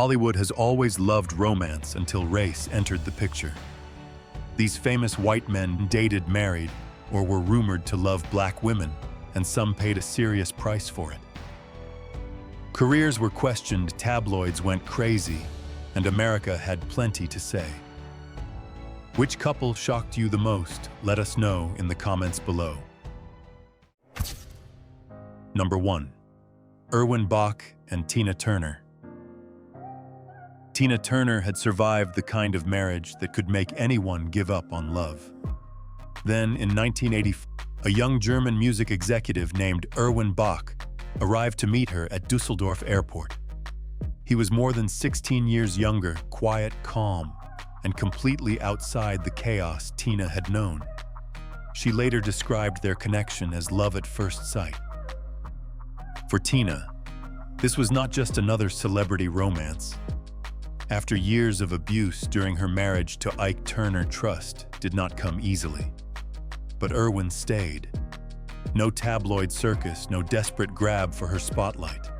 Hollywood has always loved romance until race entered the picture. These famous white men dated, married, or were rumored to love black women, and some paid a serious price for it. Careers were questioned, tabloids went crazy, and America had plenty to say. Which couple shocked you the most? Let us know in the comments below. Number 1. Erwin Bach and Tina Turner. Tina Turner had survived the kind of marriage that could make anyone give up on love. Then, in 1984, a young German music executive named Erwin Bach arrived to meet her at Düsseldorf Airport. He was more than 16 years younger, quiet, calm, and completely outside the chaos Tina had known. She later described their connection as love at first sight. For Tina, this was not just another celebrity romance. After years of abuse during her marriage to Ike Turner, trust did not come easily. But Erwin stayed. No tabloid circus, no desperate grab for her spotlight.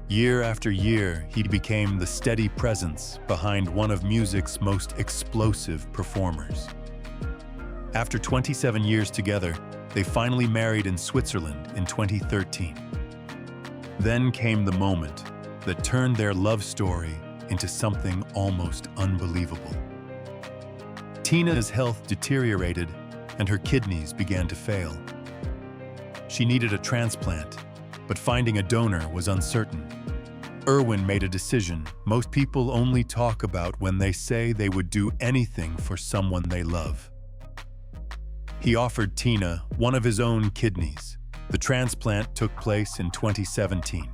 Year after year, he became the steady presence behind one of music's most explosive performers. After 27 years together, they finally married in Switzerland in 2013. Then came the moment that turned their love story into something almost unbelievable. Tina's health deteriorated and her kidneys began to fail. She needed a transplant, but finding a donor was uncertain. Erwin made a decision most people only talk about when they say they would do anything for someone they love. He offered Tina one of his own kidneys. The transplant took place in 2017.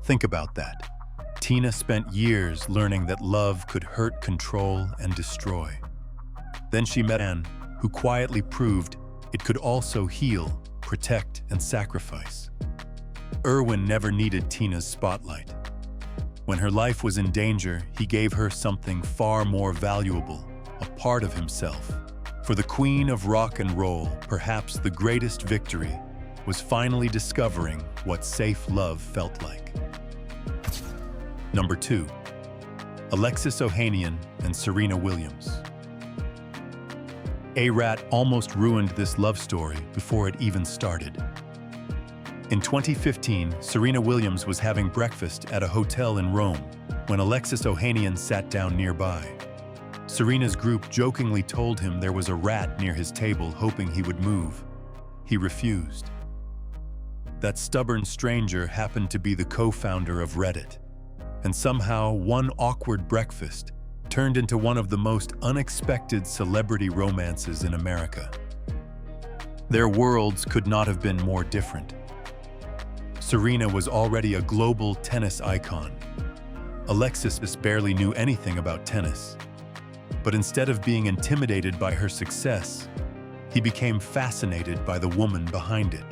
Think about that. Tina spent years learning that love could hurt, control, and destroy. Then she met a man who quietly proved it could also heal, protect, and sacrifice. Erwin never needed Tina's spotlight. When her life was in danger, he gave her something far more valuable, a part of himself. For the queen of rock and roll, perhaps the greatest victory was finally discovering what safe love felt like. Number 2. Alexis Ohanian and Serena Williams. A-Rat almost ruined this love story before it even started. In 2015, Serena Williams was having breakfast at a hotel in Rome when Alexis Ohanian sat down nearby. Serena's group jokingly told him there was a rat near his table, hoping he would move. He refused. That stubborn stranger happened to be the co-founder of Reddit. And somehow, one awkward breakfast turned into one of the most unexpected celebrity romances in America. Their worlds could not have been more different. Serena was already a global tennis icon. Alexis barely knew anything about tennis. But instead of being intimidated by her success, he became fascinated by the woman behind it.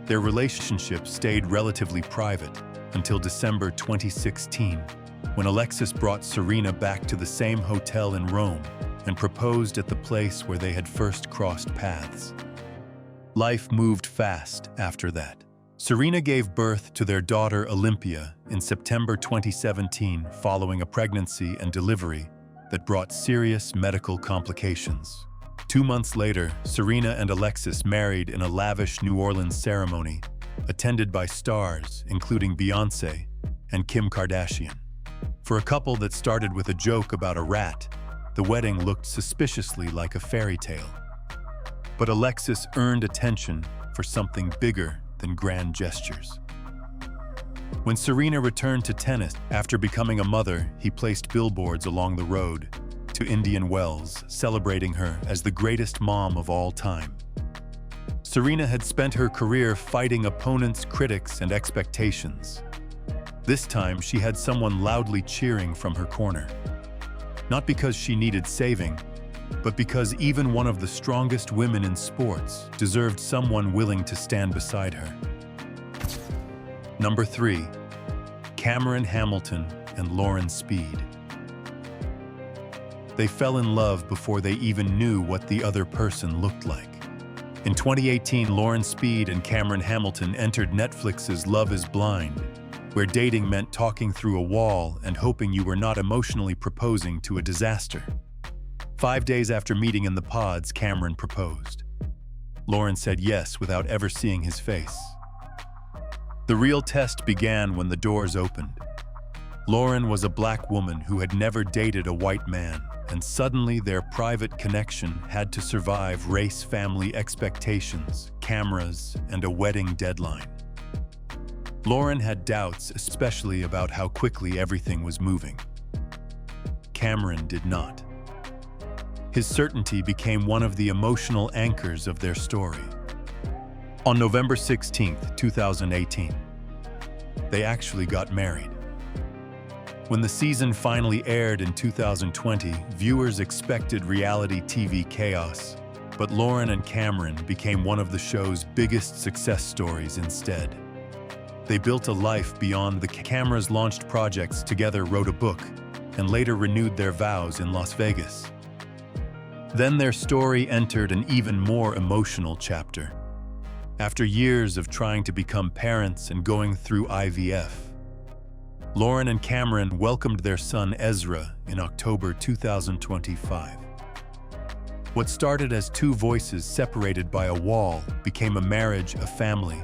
Their relationship stayed relatively private until December 2016, when Alexis brought Serena back to the same hotel in Rome and proposed at the place where they had first crossed paths. Life moved fast after that. Serena gave birth to their daughter Olympia in September 2017 following a pregnancy and delivery that brought serious medical complications. 2 months later, Serena and Alexis married in a lavish New Orleans ceremony attended by stars including Beyoncé and Kim Kardashian. For a couple that started with a joke about a rat, the wedding looked suspiciously like a fairy tale. But Alexis earned attention for something bigger than grand gestures. When Serena returned to tennis after becoming a mother, he placed billboards along the road to Indian Wells, celebrating her as the greatest mom of all time. Serena had spent her career fighting opponents, critics, and expectations. This time, she had someone loudly cheering from her corner. Not because she needed saving, but because even one of the strongest women in sports deserved someone willing to stand beside her. Number 3. Cameron Hamilton and Lauren Speed. They fell in love before they even knew what the other person looked like. In 2018, Lauren Speed and Cameron Hamilton entered Netflix's Love is Blind, where dating meant talking through a wall and hoping you were not emotionally proposing to a disaster. 5 days after meeting in the pods, Cameron proposed. Lauren said yes without ever seeing his face. The real test began when the doors opened. Lauren was a black woman who had never dated a white man, and suddenly their private connection had to survive race, family expectations, cameras, and a wedding deadline. Lauren had doubts, especially about how quickly everything was moving. Cameron did not. His certainty became one of the emotional anchors of their story. On November 16, 2018, they actually got married. When the season finally aired in 2020, viewers expected reality TV chaos, but Lauren and Cameron became one of the show's biggest success stories instead. They built a life beyond the cameras, launched projects together, wrote a book, and later renewed their vows in Las Vegas. Then their story entered an even more emotional chapter. After years of trying to become parents and going through IVF, Lauren and Cameron welcomed their son Ezra in October 2025. What started as two voices separated by a wall became a marriage, a family,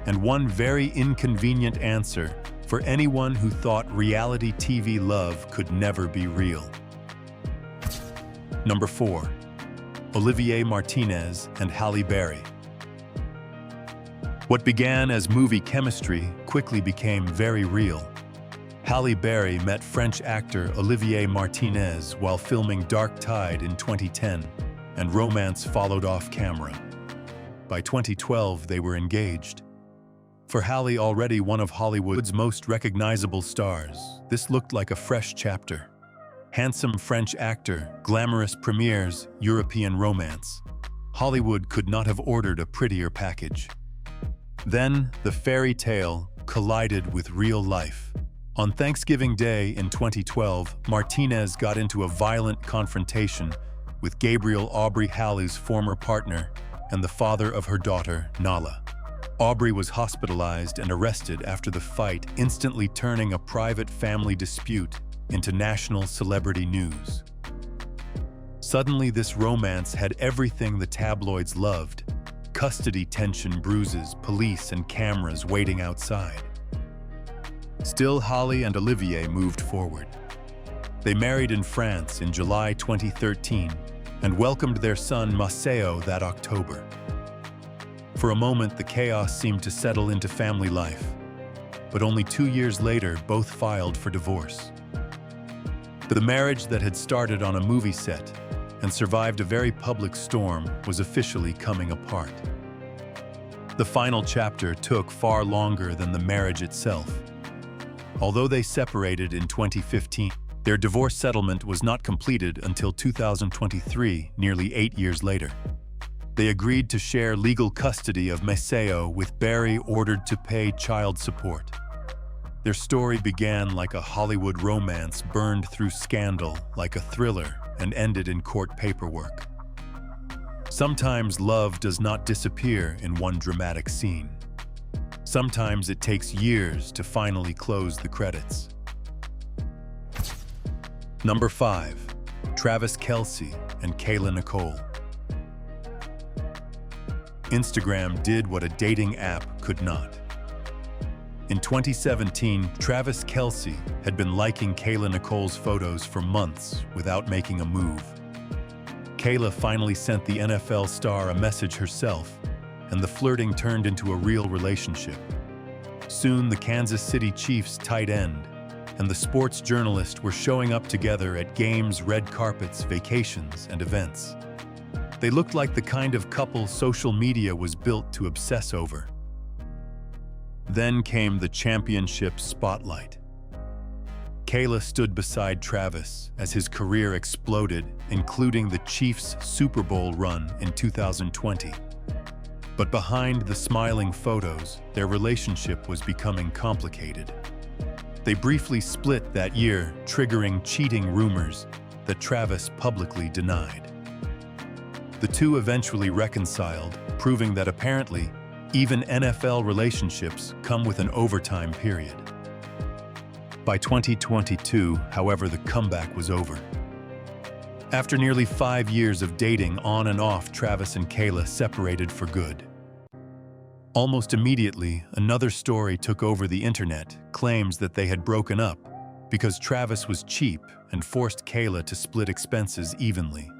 and one very inconvenient answer for anyone who thought reality TV love could never be real. Number 4. Olivier Martinez and Halle Berry. What began as movie chemistry quickly became very real. Halle Berry met French actor Olivier Martinez while filming Dark Tide in 2010, and romance followed off camera. By 2012, they were engaged. For Halle, already one of Hollywood's most recognizable stars, this looked like a fresh chapter. Handsome French actor, glamorous premieres, European romance. Hollywood could not have ordered a prettier package. Then, the fairy tale collided with real life. On Thanksgiving Day in 2012, Martinez got into a violent confrontation with Gabriel Aubrey Halle's former partner and the father of her daughter, Nala. Aubrey was hospitalized and arrested after the fight, instantly turning a private family dispute into national celebrity news. Suddenly, this romance had everything the tabloids loved: custody tension, bruises, police and cameras waiting outside. Still, Halle and Olivier moved forward. They married in France in July 2013 and welcomed their son Maceo that October. For a moment, the chaos seemed to settle into family life, but only 2 years later, both filed for divorce. The marriage that had started on a movie set and survived a very public storm was officially coming apart. The final chapter took far longer than the marriage itself. Although they separated in 2015, their divorce settlement was not completed until 2023, nearly 8 years later. They agreed to share legal custody of Maceo, with Berry ordered to pay child support. Their story began like a Hollywood romance, burned through scandal like a thriller, and ended in court paperwork. Sometimes love does not disappear in one dramatic scene. Sometimes it takes years to finally close the credits. Number 5. Travis Kelce and Kayla Nicole. Instagram did what a dating app could not. In 2017, Travis Kelce had been liking Kayla Nicole's photos for months without making a move. Kayla finally sent the NFL star a message herself, and the flirting turned into a real relationship. Soon, the Kansas City Chiefs tight end and the sports journalist were showing up together at games, red carpets, vacations, and events. They looked like the kind of couple social media was built to obsess over. Then came the championship spotlight. Kayla stood beside Travis as his career exploded, including the Chiefs' Super Bowl run in 2020. But behind the smiling photos, their relationship was becoming complicated. They briefly split that year, triggering cheating rumors that Travis publicly denied. The two eventually reconciled, proving that apparently, even NFL relationships come with an overtime period. By 2022, however, the comeback was over. After nearly 5 years of dating on and off, Travis and Kayla separated for good. Almost immediately, another story took over the internet, claims that they had broken up because Travis was cheap and forced Kayla to split expenses evenly.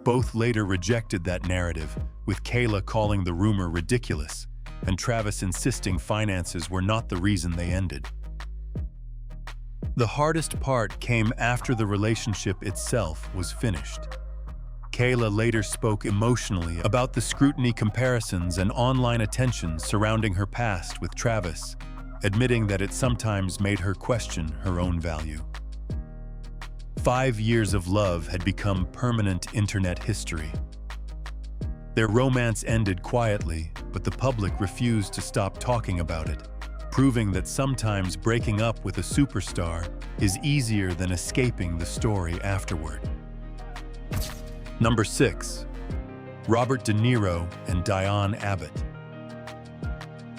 Both later rejected that narrative, with Kayla calling the rumor ridiculous and Travis insisting finances were not the reason they ended. The hardest part came after the relationship itself was finished. Kayla later spoke emotionally about the scrutiny, comparisons, and online attention surrounding her past with Travis, admitting that it sometimes made her question her own value. 5 years of love had become permanent internet history. Their romance ended quietly, but the public refused to stop talking about it, proving that sometimes breaking up with a superstar is easier than escaping the story afterward. Number 6. Robert De Niro and Diane Abbott.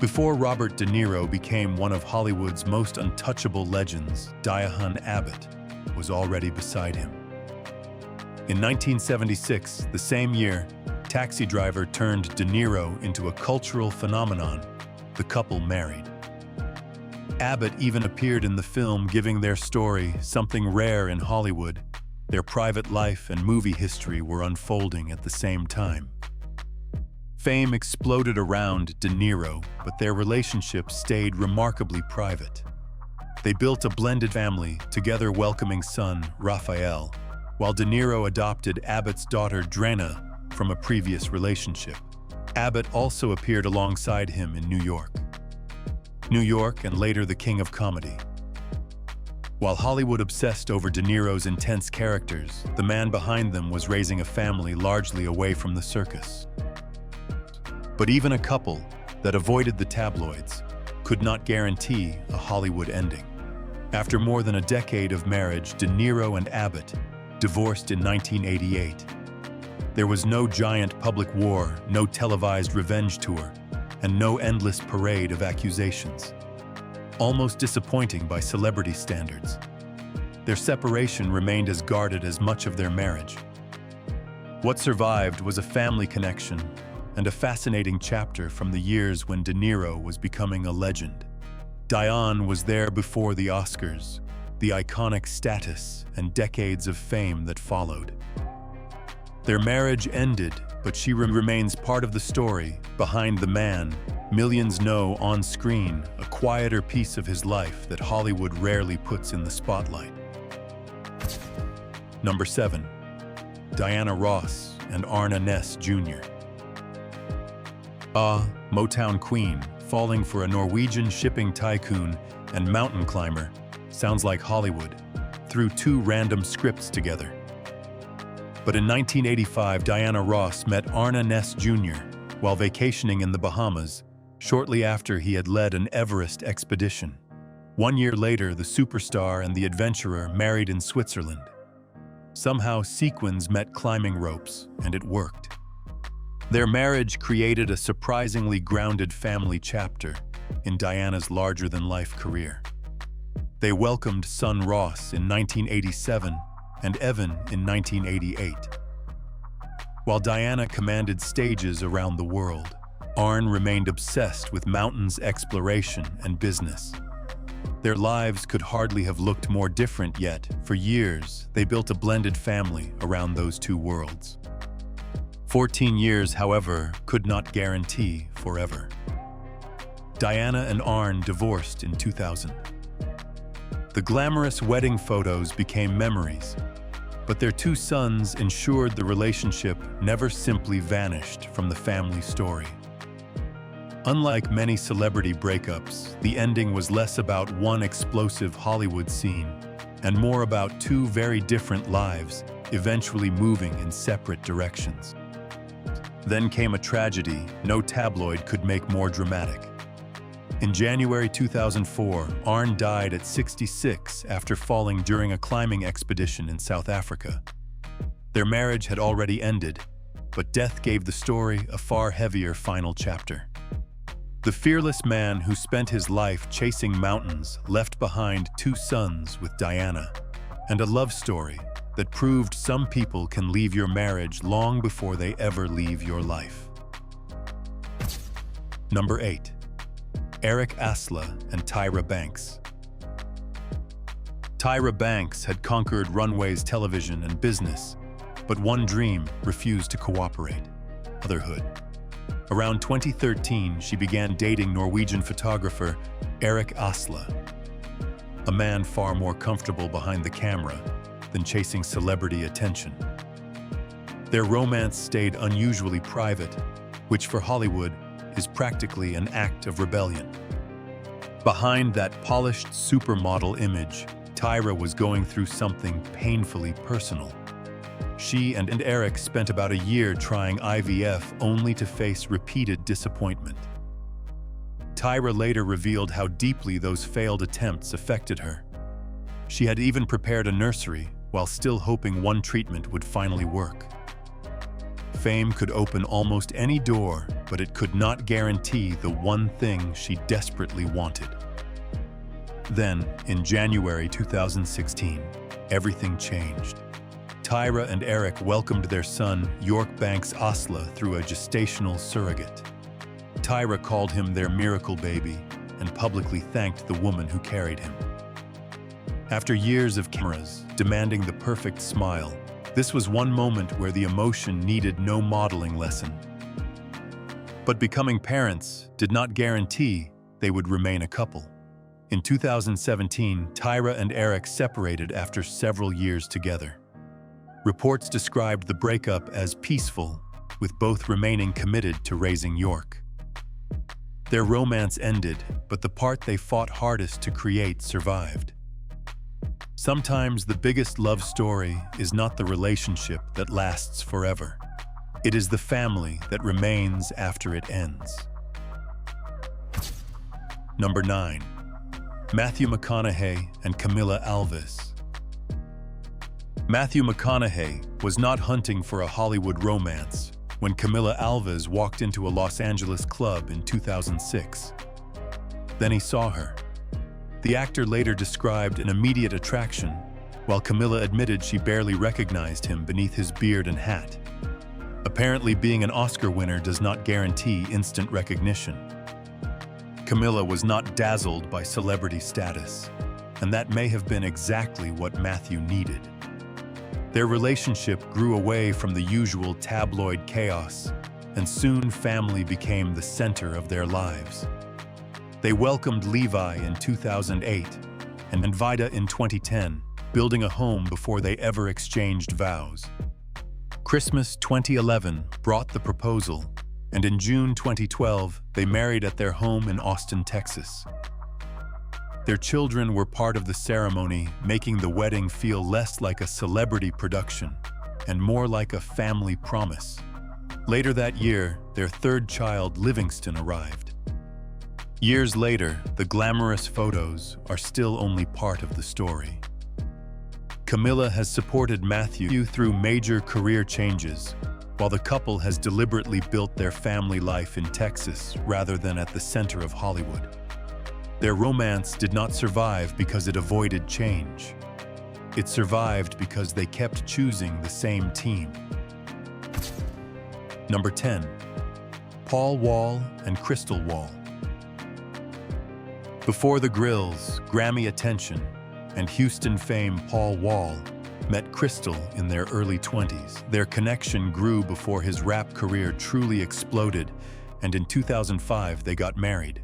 Before Robert De Niro became one of Hollywood's most untouchable legends, Diane Abbott was already beside him. In 1976, the same year, Taxi Driver turned De Niro into a cultural phenomenon. The couple married. Abbott even appeared in the film, giving their story something rare in Hollywood. Their private life and movie history were unfolding at the same time. Fame exploded around De Niro, but their relationship stayed remarkably private. They built a blended family, together welcoming son, Raphael, while De Niro adopted Abbott's daughter, Drena, from a previous relationship. Abbott also appeared alongside him in New York, and later the King of Comedy. While Hollywood obsessed over De Niro's intense characters, the man behind them was raising a family largely away from the circus. But even a couple that avoided the tabloids could not guarantee a Hollywood ending. After more than a decade of marriage, De Niro and Abbott divorced in 1988. There was no giant public war, no televised revenge tour, and no endless parade of accusations. Almost disappointing by celebrity standards, their separation remained as guarded as much of their marriage. What survived was a family connection and a fascinating chapter from the years when De Niro was becoming a legend. Diane was there before the Oscars, the iconic status and decades of fame that followed. Their marriage ended, but she remains part of the story, behind the man millions know on screen, a quieter piece of his life that Hollywood rarely puts in the spotlight. Number 7. Diana Ross and Arne Næss Jr. Motown queen, falling for a Norwegian shipping tycoon and mountain climber, sounds like Hollywood, threw 2 random scripts together. But in 1985, Diana Ross met Arne Næss Jr. while vacationing in the Bahamas, shortly after he had led an Everest expedition. 1 year later, the superstar and the adventurer married in Switzerland. Somehow, sequins met climbing ropes, and it worked. Their marriage created a surprisingly grounded family chapter in Diana's larger-than-life career. They welcomed son Ross in 1987 and Evan in 1988. While Diana commanded stages around the world, Arne remained obsessed with mountains exploration and business. Their lives could hardly have looked more different, yet for years they built a blended family around those 2 worlds. 14 years, however, could not guarantee forever. Diana and Arne divorced in 2000. The glamorous wedding photos became memories, but their 2 sons ensured the relationship never simply vanished from the family story. Unlike many celebrity breakups, the ending was less about one explosive Hollywood scene and more about 2 very different lives, eventually moving in separate directions. Then came a tragedy no tabloid could make more dramatic. In January 2004, Arne died at 66 after falling during a climbing expedition in South Africa. Their marriage had already ended, but death gave the story a far heavier final chapter. The fearless man who spent his life chasing mountains left behind 2 sons with Diana, and a love story that proved some people can leave your marriage long before they ever leave your life. Number 8. Eric Asla and Tyra Banks. Tyra Banks had conquered runways, television, and business, but one dream refused to cooperate: motherhood. Around 2013, she began dating Norwegian photographer Eric Asla, a man far more comfortable behind the camera than chasing celebrity attention. Their romance stayed unusually private, which for Hollywood is practically an act of rebellion. Behind that polished supermodel image, Tyra was going through something painfully personal. She and Eric spent about a year trying IVF only to face repeated disappointment. Tyra later revealed how deeply those failed attempts affected her. She had even prepared a nursery while still hoping one treatment would finally work. Fame could open almost any door, but it could not guarantee the one thing she desperately wanted. Then, in January 2016, everything changed. Tyra and Eric welcomed their son, York Banks Asla, through a gestational surrogate. Tyra called him their miracle baby and publicly thanked the woman who carried him. After years of cameras demanding the perfect smile, this was one moment where the emotion needed no modeling lesson. But becoming parents did not guarantee they would remain a couple. In 2017, Tyra and Eric separated after several years together. Reports described the breakup as peaceful, with both remaining committed to raising York. Their romance ended, but the part they fought hardest to create survived. Sometimes the biggest love story is not the relationship that lasts forever. It is the family that remains after it ends. Number 9. Matthew McConaughey and Camila Alves. Matthew McConaughey was not hunting for a Hollywood romance when Camila Alves walked into a Los Angeles club in 2006. Then he saw her. The actor later described an immediate attraction, while Camila admitted she barely recognized him beneath his beard and hat. Apparently, being an Oscar winner does not guarantee instant recognition. Camila was not dazzled by celebrity status, and that may have been exactly what Matthew needed. Their relationship grew away from the usual tabloid chaos, and soon family became the center of their lives. They welcomed Levi in 2008 and Vida in 2010, building a home before they ever exchanged vows. Christmas 2011 brought the proposal, and in June 2012, they married at their home in Austin, Texas. Their children were part of the ceremony, making the wedding feel less like a celebrity production and more like a family promise. Later that year, their third child, Livingston, arrived. Years later, the glamorous photos are still only part of the story. Camila has supported Matthew through major career changes, while the couple has deliberately built their family life in Texas rather than at the center of Hollywood. Their romance did not survive because it avoided change. It survived because they kept choosing the same team. Number 10. Paul Wall and Crystal Wall. Before the Grills, Grammy attention, and Houston fame Paul Wall met Crystal in their early 20s. Their connection grew before his rap career truly exploded, and in 2005 they got married.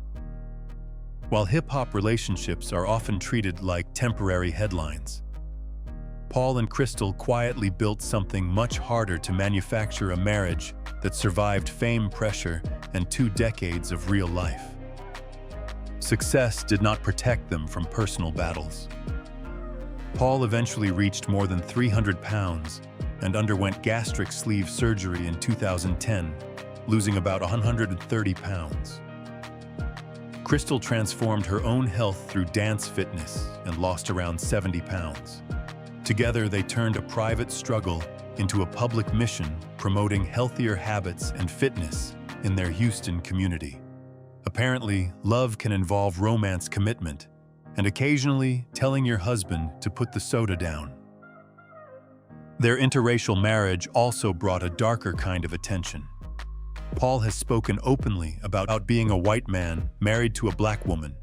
While hip-hop relationships are often treated like temporary headlines, Paul and Crystal quietly built something much harder to manufacture: a marriage that survived fame, pressure, and 2 decades of real life. Success did not protect them from personal battles. Paul eventually reached more than 300 pounds and underwent gastric sleeve surgery in 2010, losing about 130 pounds. Crystal transformed her own health through dance fitness and lost around 70 pounds. Together, they turned a private struggle into a public mission, promoting healthier habits and fitness in their Houston community. Apparently, love can involve romance commitment, and occasionally telling your husband to put the soda down. Their interracial marriage also brought a darker kind of attention. Paul has spoken openly about being a white man married to a black woman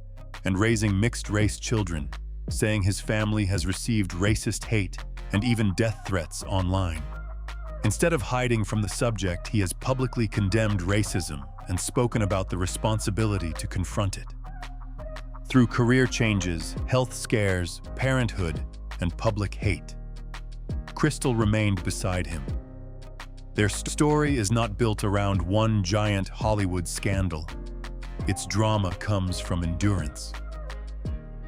and raising mixed-race children, saying his family has received racist hate and even death threats online. Instead of hiding from the subject, he has publicly condemned racism and spoken about the responsibility to confront it. Through career changes, health scares, parenthood, and public hate, Crystal remained beside him. Their story is not built around one giant Hollywood scandal. Its drama comes from endurance.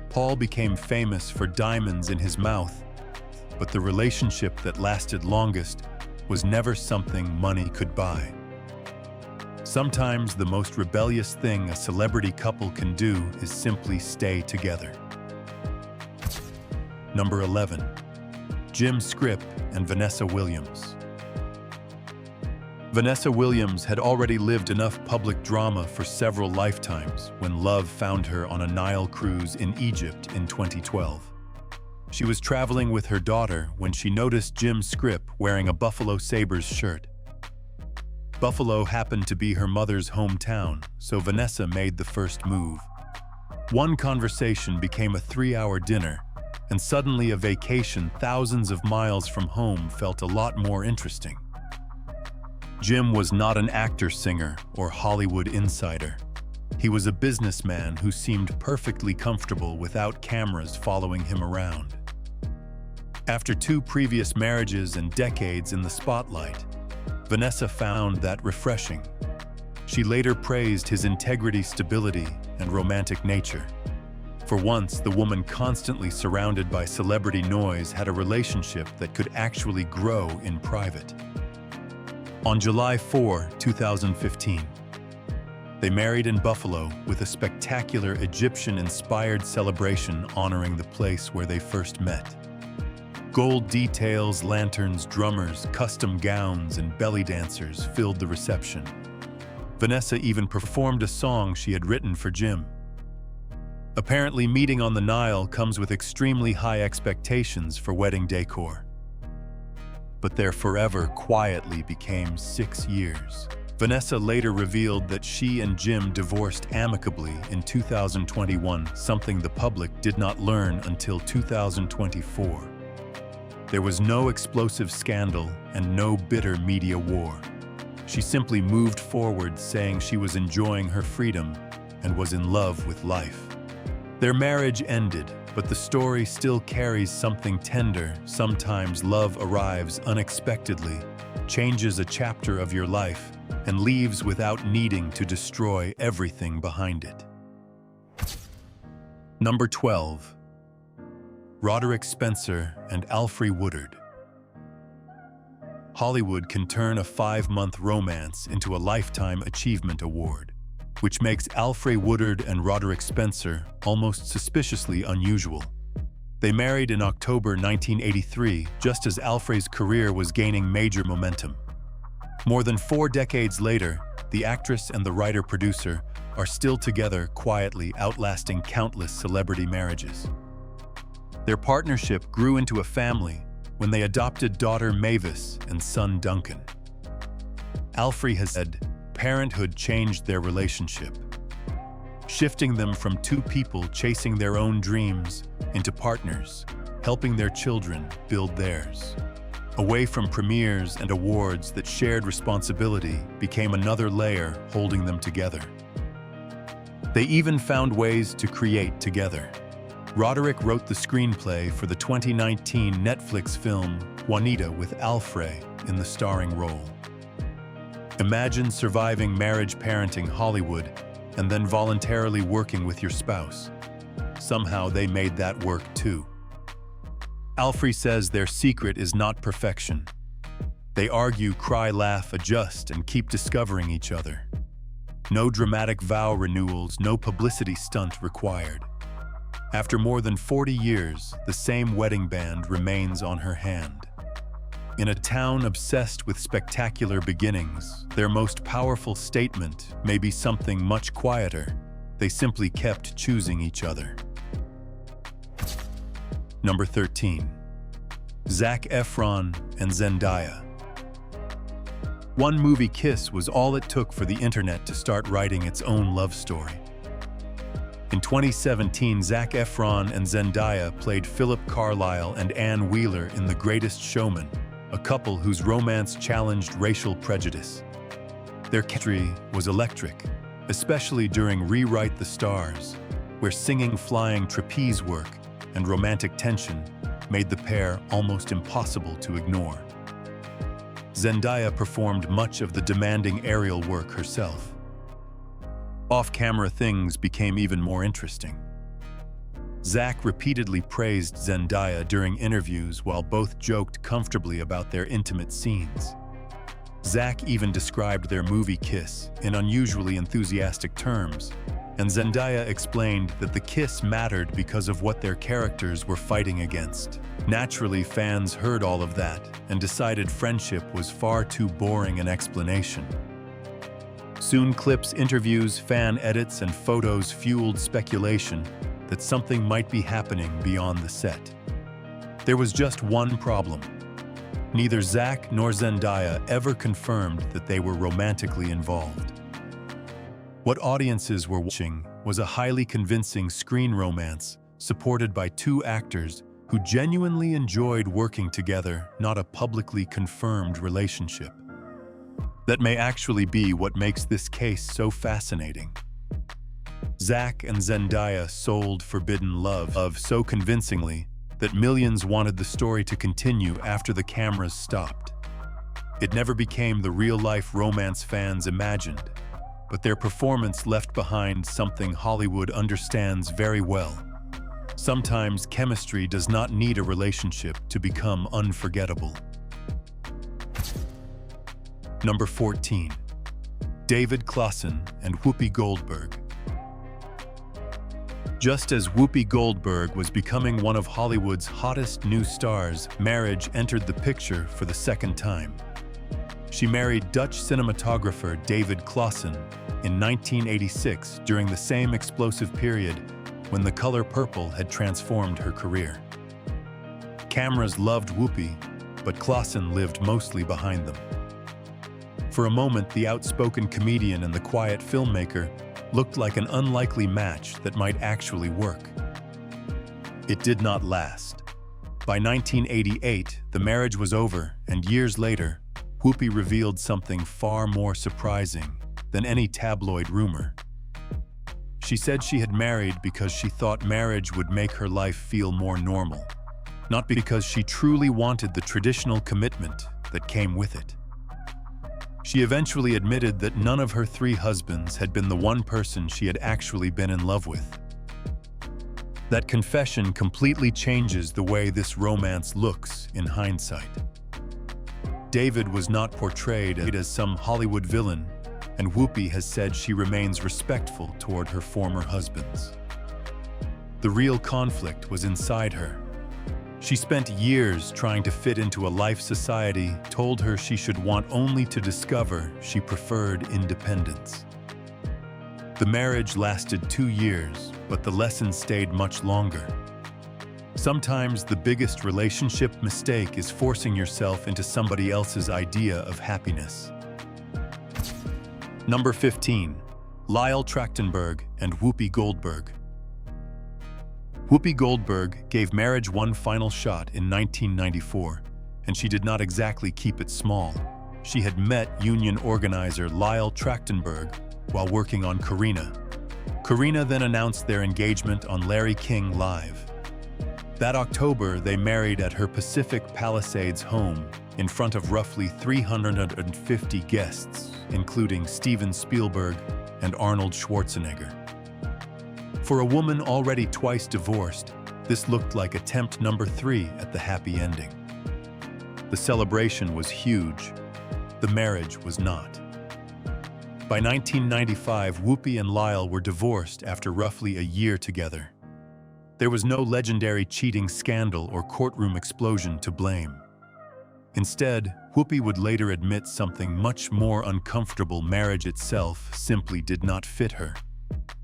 Paul became famous for diamonds in his mouth, but the relationship that lasted longest was never something money could buy. Sometimes the most rebellious thing a celebrity couple can do is simply stay together. Number 11. Jim Scripp and Vanessa Williams. Vanessa Williams had already lived enough public drama for several lifetimes when love found her on a Nile cruise in Egypt in 2012. She was traveling with her daughter when she noticed Jim Scripp wearing a Buffalo Sabres shirt. Buffalo happened to be her mother's hometown, so Vanessa made the first move. One conversation became a 3-hour dinner, and suddenly a vacation thousands of miles from home felt a lot more interesting. Jim was not an actor-singer or Hollywood insider. He was a businessman who seemed perfectly comfortable without cameras following him around. After 2 previous marriages and decades in the spotlight, Vanessa found that refreshing. She later praised his integrity, stability, and romantic nature. For once, the woman constantly surrounded by celebrity noise had a relationship that could actually grow in private. On July 4, 2015, they married in Buffalo with a spectacular Egyptian-inspired celebration honoring the place where they first met. Gold details, lanterns, drummers, custom gowns, and belly dancers filled the reception. Vanessa even performed a song she had written for Jim. Apparently, meeting on the Nile comes with extremely high expectations for wedding decor. But their forever quietly became 6 years. Vanessa later revealed that she and Jim divorced amicably in 2021, something the public did not learn until 2024. There was no explosive scandal and no bitter media war. She simply moved forward, saying she was enjoying her freedom and was in love with life. Their marriage ended, but the story still carries something tender. Sometimes love arrives unexpectedly, changes a chapter of your life, and leaves without needing to destroy everything behind it. Number 12. Roderick Spencer and Alfre Woodard. Hollywood can turn a 5-month romance into a Lifetime Achievement Award, which makes Alfre Woodard and Roderick Spencer almost suspiciously unusual. They married in October 1983, just as Alfre's career was gaining major momentum. More than 4 decades later, the actress and the writer-producer are still together quietly, outlasting countless celebrity marriages. Their partnership grew into a family when they adopted daughter Mavis and son Duncan. Alfre has said, parenthood changed their relationship, shifting them from 2 people chasing their own dreams into partners, helping their children build theirs. Away from premieres and awards, that shared responsibility became another layer holding them together. They even found ways to create together. Roderick wrote the screenplay for the 2019 Netflix film Juanita with Alfre in the starring role. Imagine surviving marriage parenting Hollywood and then voluntarily working with your spouse. Somehow they made that work too. Alfre says their secret is not perfection. They argue, cry, laugh, adjust, and keep discovering each other. No dramatic vow renewals, no publicity stunt required. After more than 40 years, the same wedding band remains on her hand. In a town obsessed with spectacular beginnings, their most powerful statement may be something much quieter. They simply kept choosing each other. Number 13. Zac Efron and Zendaya. One movie kiss was all it took for the internet to start writing its own love story. In 2017, Zac Efron and Zendaya played Philip Carlyle and Anne Wheeler in The Greatest Showman, a couple whose romance challenged racial prejudice. Their chemistry was electric, especially during Rewrite the Stars, where singing flying trapeze work and romantic tension made the pair almost impossible to ignore. Zendaya performed much of the demanding aerial work herself. Off-camera things became even more interesting. Zac repeatedly praised Zendaya during interviews while both joked comfortably about their intimate scenes. Zac even described their movie kiss in unusually enthusiastic terms, and Zendaya explained that the kiss mattered because of what their characters were fighting against. Naturally, fans heard all of that and decided friendship was far too boring an explanation. Soon clips, interviews, fan edits, and photos fueled speculation that something might be happening beyond the set. There was just one problem. Neither Zac nor Zendaya ever confirmed that they were romantically involved. What audiences were watching was a highly convincing screen romance supported by two actors who genuinely enjoyed working together, not a publicly confirmed relationship. That may actually be what makes this case so fascinating. Zac and Zendaya sold forbidden love so convincingly that millions wanted the story to continue after the cameras stopped. It never became the real-life romance fans imagined, but their performance left behind something Hollywood understands very well. Sometimes chemistry does not need a relationship to become unforgettable. Number 14. David Klassen and Whoopi Goldberg. Just as Whoopi Goldberg was becoming one of Hollywood's hottest new stars, marriage entered the picture for the second time. She married Dutch cinematographer David Klassen in 1986 during the same explosive period when the color purple had transformed her career. Cameras loved Whoopi, but Klassen lived mostly behind them. For a moment, the outspoken comedian and the quiet filmmaker looked like an unlikely match that might actually work. It did not last. By 1988, the marriage was over, and years later, Whoopi revealed something far more surprising than any tabloid rumor. She said she had married because she thought marriage would make her life feel more normal, not because she truly wanted the traditional commitment that came with it. She eventually admitted that none of her three husbands had been the one person she had actually been in love with. That confession completely changes the way this romance looks in hindsight. David was not portrayed as some Hollywood villain, and Whoopi has said she remains respectful toward her former husbands. The real conflict was inside her. She spent years trying to fit into a life society told her she should want only to discover she preferred independence. The marriage lasted 2 years, but the lesson stayed much longer. Sometimes the biggest relationship mistake is forcing yourself into somebody else's idea of happiness. Number 15. Lyle Trachtenberg and Whoopi Goldberg. Whoopi Goldberg gave marriage one final shot in 1994, and she did not exactly keep it small. She had met union organizer Lyle Trachtenberg while working on Karina. Karina then announced their engagement on Larry King Live. That October, they married at her Pacific Palisades home in front of roughly 350 guests, including Steven Spielberg and Arnold Schwarzenegger. For a woman already twice divorced, this looked like attempt number 3 at the happy ending. The celebration was huge. The marriage was not. By 1995, Whoopi and Lyle were divorced after roughly a year together. There was no legendary cheating scandal or courtroom explosion to blame. Instead, Whoopi would later admit something much more uncomfortable: marriage itself simply did not fit her.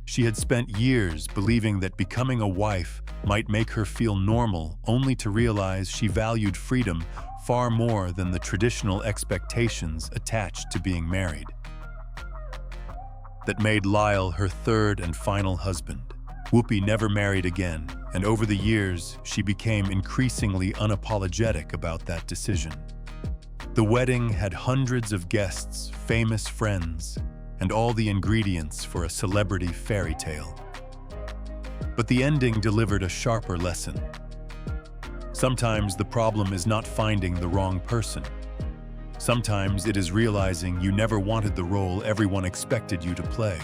She had spent years believing that becoming a wife might make her feel normal, only to realize she valued freedom far more than the traditional expectations attached to being married. That made Lyle her third and final husband. Whoopi never married again, and over the years, she became increasingly unapologetic about that decision. The wedding had hundreds of guests, famous friends, and all the ingredients for a celebrity fairy tale. But the ending delivered a sharper lesson. Sometimes the problem is not finding the wrong person. Sometimes it is realizing you never wanted the role everyone expected you to play.